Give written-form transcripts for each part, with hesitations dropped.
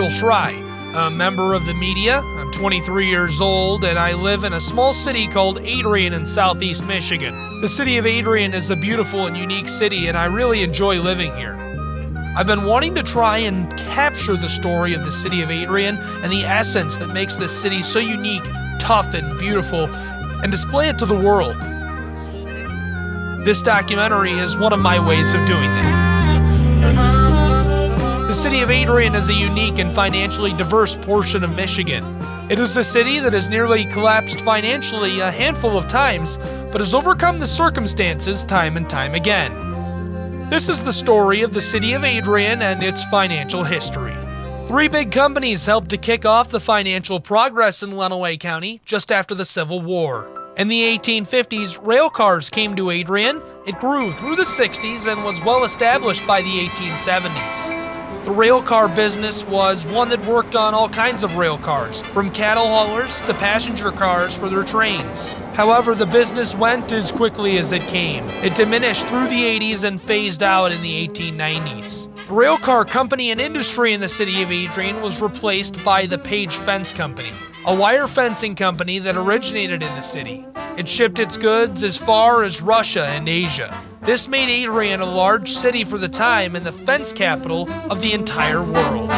Gabriel Schray, a member of the media. I'm 23 years old and I live in a small city called Adrian in southeast Michigan. The City of Adrian is a beautiful and unique city and I really enjoy living here. I've been wanting to try and capture the story of the City of Adrian and the essence that makes this city so unique, tough, and beautiful, and display it to the world. This documentary is one of my ways of doing that. The City of Adrian is a unique and financially diverse portion of Michigan. It is a city that has nearly collapsed financially a handful of times, but has overcome the circumstances time and time again. This is the story of the City of Adrian and its financial history. Three big companies helped to kick off the financial progress in Lenawee County just after the Civil War. In the 1850s, rail cars came to Adrian. It grew through the 60s and was well established by the 1870s. The rail car business was one that worked on all kinds of rail cars, from cattle haulers to passenger cars for their trains. However, the business went as quickly as it came. It diminished through the 80s and phased out in the 1890s. The rail car company and industry in the City of Adrian was replaced by the Page Fence Company, a wire fencing company that originated in the city. It shipped its goods as far as Russia and Asia. This made Adrian a large city for the time and the fence capital of the entire world.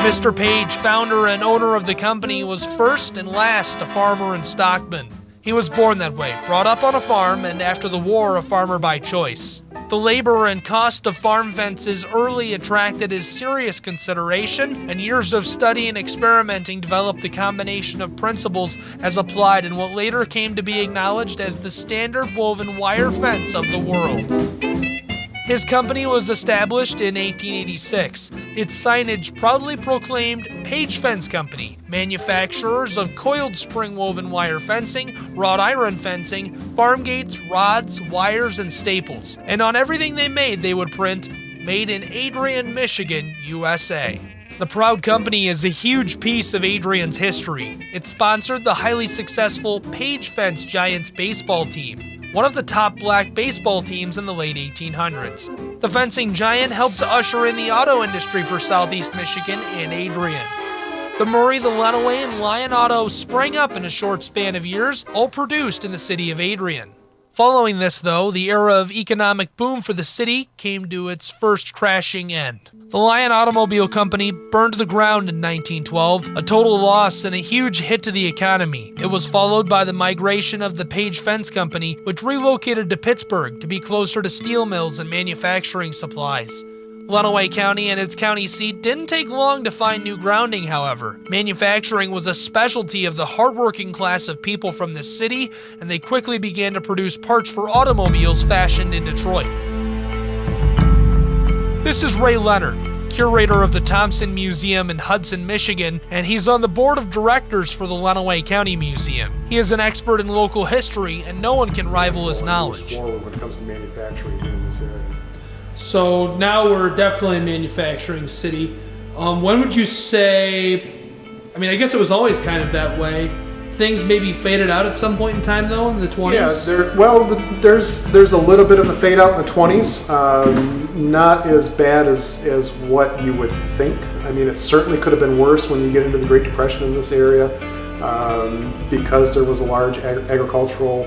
Mr. Page, founder and owner of the company, was first and last a farmer and stockman. He was born that way, brought up on a farm, and after the war, a farmer by choice. The labor and cost of farm fences early attracted his serious consideration, and years of study and experimenting developed the combination of principles as applied in what later came to be acknowledged as the standard woven wire fence of the world. His company was established in 1886. Its signage proudly proclaimed Page Fence Company, manufacturers of coiled spring woven wire fencing, wrought iron fencing, farm gates, rods, wires, and staples. And on everything they made, they would print, "Made in Adrian, Michigan, USA." The proud company is a huge piece of Adrian's history. It sponsored the highly successful Page Fence Giants baseball team, one of the top black baseball teams in the late 1800s. The fencing giant helped to usher in the auto industry for southeast Michigan and Adrian. The Murray, the Lenawee, and Lion Autos sprang up in a short span of years, all produced in the City of Adrian. Following this, though, the era of economic boom for the city came to its first crashing end. The Lion Automobile Company burned to the ground in 1912, a total loss and a huge hit to the economy. It was followed by the migration of the Page Fence Company, which relocated to Pittsburgh to be closer to steel mills and manufacturing supplies. Lenawee County and its county seat didn't take long to find new grounding, however. Manufacturing was a specialty of the hardworking class of people from this city, and they quickly began to produce parts for automobiles fashioned in Detroit. This is Ray Leonard, curator of the Thompson Museum in Hudson, Michigan, and he's on the board of directors for the Lenawee County Museum. He is an expert in local history, and no one can rival his knowledge. When it comes to manufacturing in this area. So now we're definitely a manufacturing city. When would you say, I mean, I guess it was always kind of that way. Things maybe faded out at some point in time, though, in the 20s? Yeah, there's a little bit of a fade out in the 20s. Not as bad as what you would think. I mean, it certainly could have been worse when you get into the Great Depression in this area, because there was a large agricultural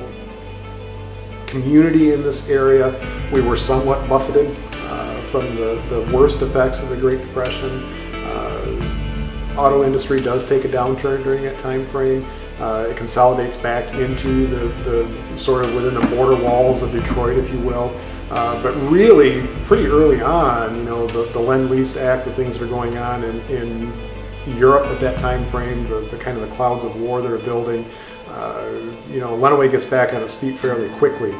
community in this area. We were somewhat buffeted from the worst effects of the Great Depression. Auto industry does take a downturn during that time frame. It consolidates back into the sort of within the border walls of Detroit, if you will. But really, pretty early on, you know, the Lend-Lease Act, the things that are going on in Europe at that time frame, the kind of the clouds of war that are building. You know, Lenawee gets back on its feet fairly quickly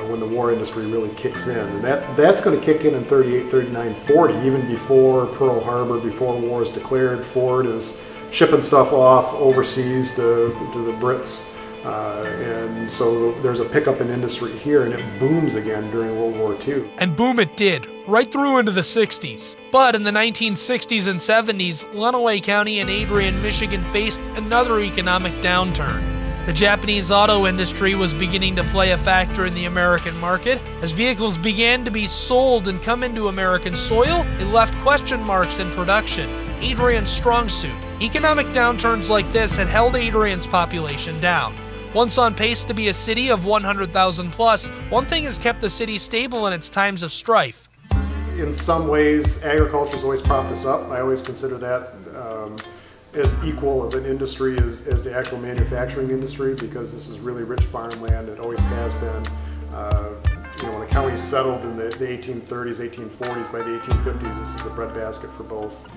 when the war industry really kicks in. And that's going to kick in 38, 39, 40, even before Pearl Harbor, before war is declared. Ford is shipping stuff off overseas to the Brits. And so there's a pickup in industry here, and it booms again during World War II. And boom it did, right through into the 60s. But in the 1960s and 70s, Lenawee County and Adrian, Michigan faced another economic downturn. The Japanese auto industry was beginning to play a factor in the American market. As vehicles began to be sold and come into American soil, it left question marks in production. Adrian's strong suit. Economic downturns like this had held Adrian's population down. Once on pace to be a city of 100,000 plus, one thing has kept the city stable in its times of strife. In some ways, agriculture has always propped us up. I always consider that as equal of an industry as the actual manufacturing industry, because this is really rich farmland. It always has been. When the county settled in the 1830s, 1840s, by the 1850s, this is a breadbasket for both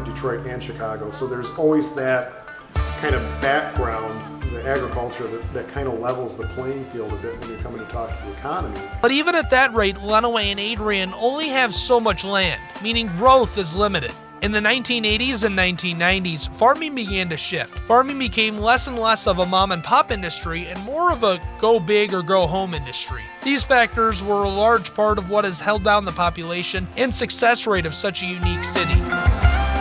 Detroit and Chicago. So there's always that kind of background, the agriculture, that kind of levels the playing field a bit when you're coming to talk to the economy. But even at that rate, Lenawee and Adrian only have so much land, meaning growth is limited. In the 1980s and 1990s, farming began to shift. Farming became less and less of a mom-and-pop industry and more of a go big or go home industry. These factors were a large part of what has held down the population and success rate of such a unique city.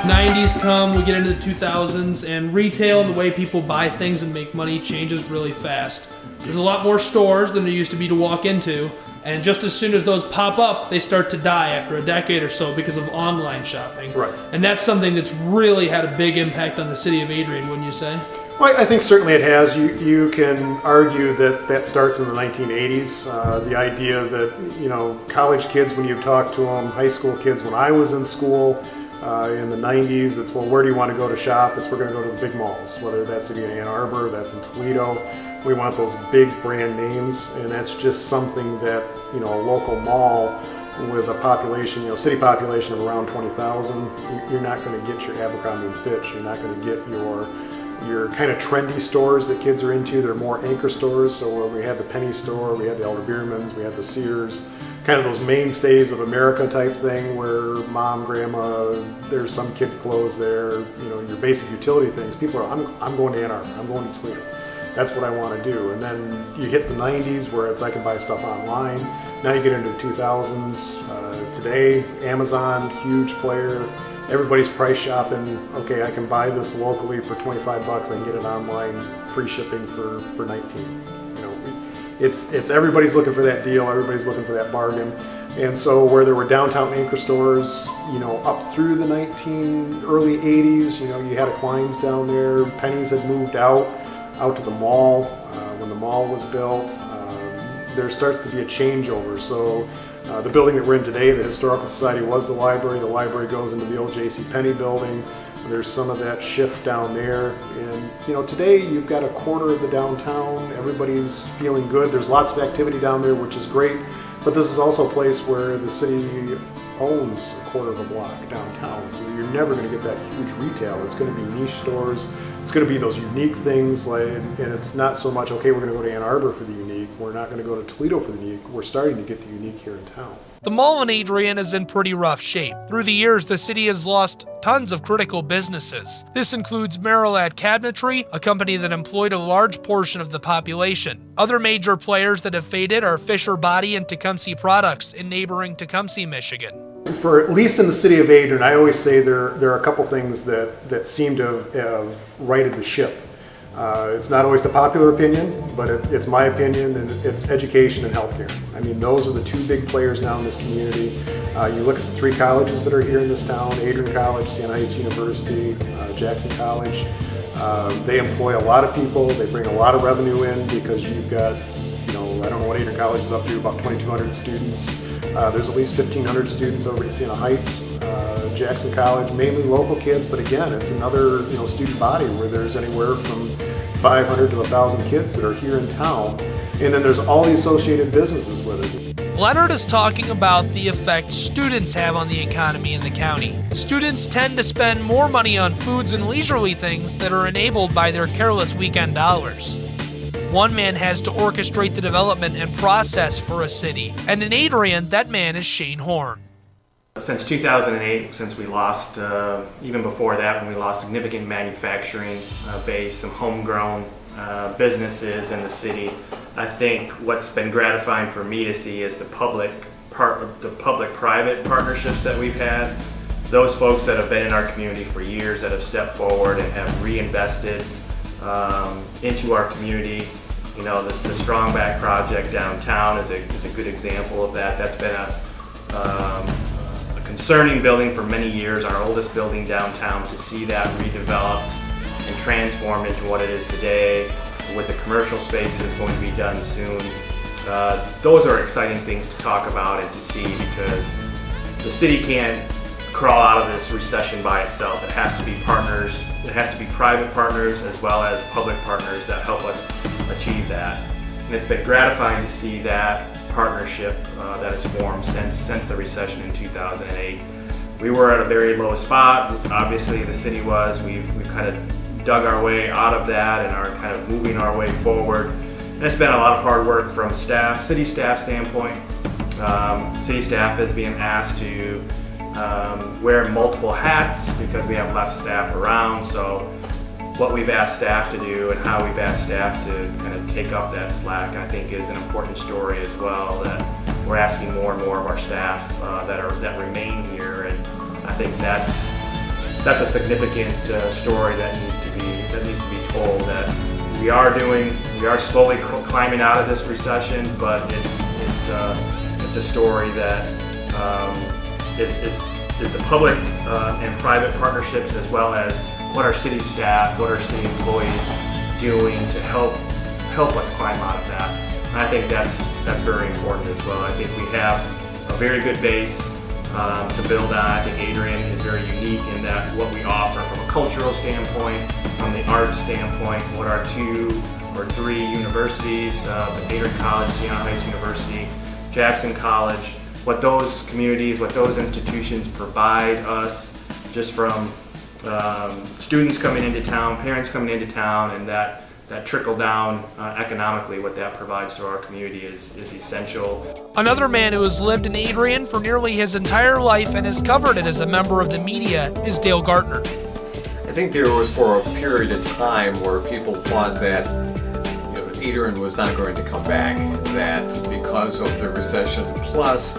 90s come, we get into the 2000s, and retail and the way people buy things and make money changes really fast. There's a lot more stores than there used to be to walk into, and just as soon as those pop up, they start to die after a decade or so because of online shopping. Right. And that's something that's really had a big impact on the city of Adrian, wouldn't you say? Well, I think certainly it has. You can argue that starts in the 1980s. The idea that, college kids, when you talk to them, high school kids, when I was in school, in the 90s, it's, well, where do you want to go to shop? It's, we're going to go to the big malls, whether that's in Ann Arbor, that's in Toledo. We want those big brand names, and that's just something that, a local mall with a population, city population of around 20,000, you're not going to get your Abercrombie and Fitch. You're not going to get your kind of trendy stores that kids are into. They're more anchor stores. So where we had the Penny store, we had the Elder Beerman's, we had the Sears, kind of those mainstays of America type thing where mom, grandma, there's some kid clothes there, your basic utility things. People are, I'm going to Ann Arbor, I'm going to Toledo. That's what I want to do. And then you hit the 90s where it's I can buy stuff online. Now you get into the 2000s. Today, Amazon, huge player. Everybody's price shopping. Okay, I can buy this locally for 25 bucks. I can get it online, free shipping for 19. It's everybody's looking for that deal. Everybody's looking for that bargain. And so where there were downtown anchor stores, up through the early 80s, you had a Klein's down there. Penny's had moved out to the mall. When the mall was built, there starts to be a changeover. So the building that we're in today, the Historical Society, was the library. The library goes into the old J.C. Penney building. There's some of that shift down there. And, today you've got a quarter of the downtown. Everybody's feeling good. There's lots of activity down there, which is great. But this is also a place where the city owns a quarter of a block downtown. So you're never going to get that huge retail. It's going to be niche stores. It's going to be those unique things, and it's not so much, okay, we're going to go to Ann Arbor for the unique. We're not going to go to Toledo for the unique. We're starting to get the unique here in town. The mall in Adrian is in pretty rough shape. Through the years, the city has lost tons of critical businesses. This includes Marilad Cabinetry, a company that employed a large portion of the population. Other major players that have faded are Fisher Body and Tecumseh Products in neighboring Tecumseh, Michigan. For at least in the city of Adrian, I always say there are a couple things that seem to have righted the ship. It's not always the popular opinion, but it's my opinion, and it's education and healthcare. I mean, those are the two big players now in this community. You look at the three colleges that are here in this town: Adrian College, Siena Heights University, Jackson College. They employ a lot of people. They bring a lot of revenue in because you've got, I don't know what Adrian College is up to, about 2,200 students. There's at least 1,500 students over at Siena Heights. Jackson College, mainly local kids, but again, it's another student body where there's anywhere from 500 to 1,000 kids that are here in town, and then there's all the associated businesses with it. Leonard is talking about the effect students have on the economy in the county. Students tend to spend more money on foods and leisurely things that are enabled by their careless weekend dollars. One man has to orchestrate the development and process for a city, and in Adrian, that man is Shane Horn. Since 2008, since we lost, even before that, when we lost significant manufacturing base, some homegrown businesses in the city, I think what's been gratifying for me to see is the public-private partnerships that we've had. Those folks that have been in our community for years that have stepped forward and have reinvested into our community. You know, the Strong Back project downtown is a good example of that. That's been a concerning building for many years, our oldest building downtown. To see that redeveloped and transformed into what it is today, with the commercial spaces going to be done soon. Those are exciting things to talk about and to see, because the city can't crawl out of this recession by itself. It has to be partners. It has to be private partners as well as public partners that help us achieve that. And it's been gratifying to see that partnership that has formed since the recession in 2008. We were at a very low spot. Obviously, the city was. We've kind of dug our way out of that and are kind of moving our way forward. And it's been a lot of hard work from city staff standpoint. City staff is being asked to wear multiple hats because we have less staff around. So what we've asked staff to do and how we've asked staff to kind of take up that slack, I think, is an important story as well, that we're asking more and more of our staff that remain here. And I think that's a significant story that needs to be told, that we are slowly climbing out of this recession, but it's a story that is the public and private partnerships, as well as what our city staff, what our city employees doing to help us climb out of that. And I think that's very important as well. I think we have a very good base to build on. I think Adrian is very unique in that what we offer from a cultural standpoint, from the art standpoint, what our 2 or 3 universities, Adrian College, City of University, Jackson College, what those communities, what those institutions provide us, just from students coming into town, parents coming into town, and that trickle down economically, what that provides to our community is essential. Another man who has lived in Adrian for nearly his entire life and has covered it as a member of the media is Dale Gartner. I think there was, for a period of time, where people thought that Adrian was not going to come back, that because of the recession, plus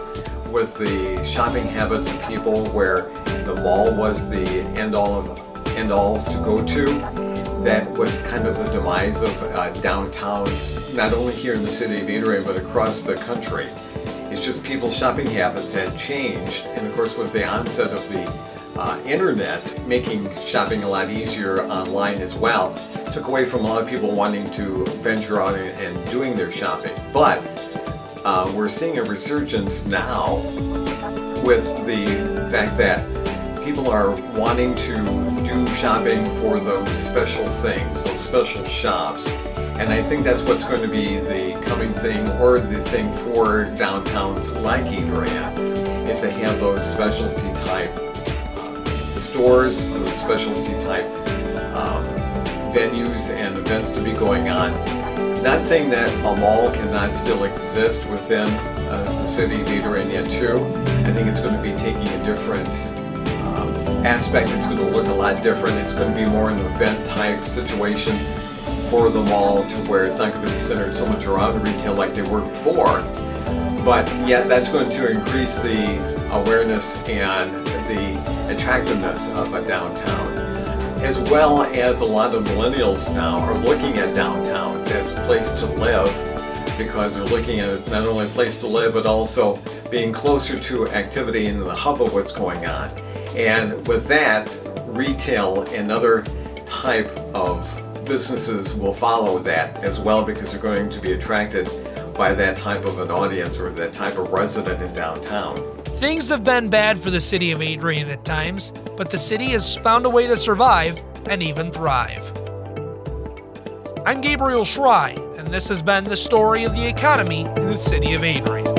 with the shopping habits of people, where the mall was the end-all to go to, that was kind of the demise of downtowns, not only here in the city of Adrian, but across the country. It's just people's shopping habits had changed, and of course with the onset of the internet, making shopping a lot easier online as well, took away from a lot of people wanting to venture out and doing their shopping. But we're seeing a resurgence now with the fact that people are wanting to do shopping for those special things, those special shops. And I think that's what's going to be the coming thing, or the thing for downtowns like Adrian, is to have those specialty type stores, those specialty type venues and events to be going on. Not saying that a mall cannot still exist within the city of Adrian yet too. I think it's going to be taking a different aspect. It's going to look a lot different. It's going to be more an event type situation for the mall, to where it's not going to be centered so much around retail like they were before. But yet that's going to increase the awareness and the attractiveness of a downtown, as well as a lot of millennials now are looking at downtowns as a place to live, because they're looking at it not only a place to live, but also being closer to activity in the hub of what's going on. And with that, retail and other type of businesses will follow that as well, because they're going to be attracted by that type of an audience, or that type of resident in downtown. Things have been bad for the city of Adrian at times, but the city has found a way to survive and even thrive. I'm Gabriel Schray, and this has been the story of the economy in the city of Adrian.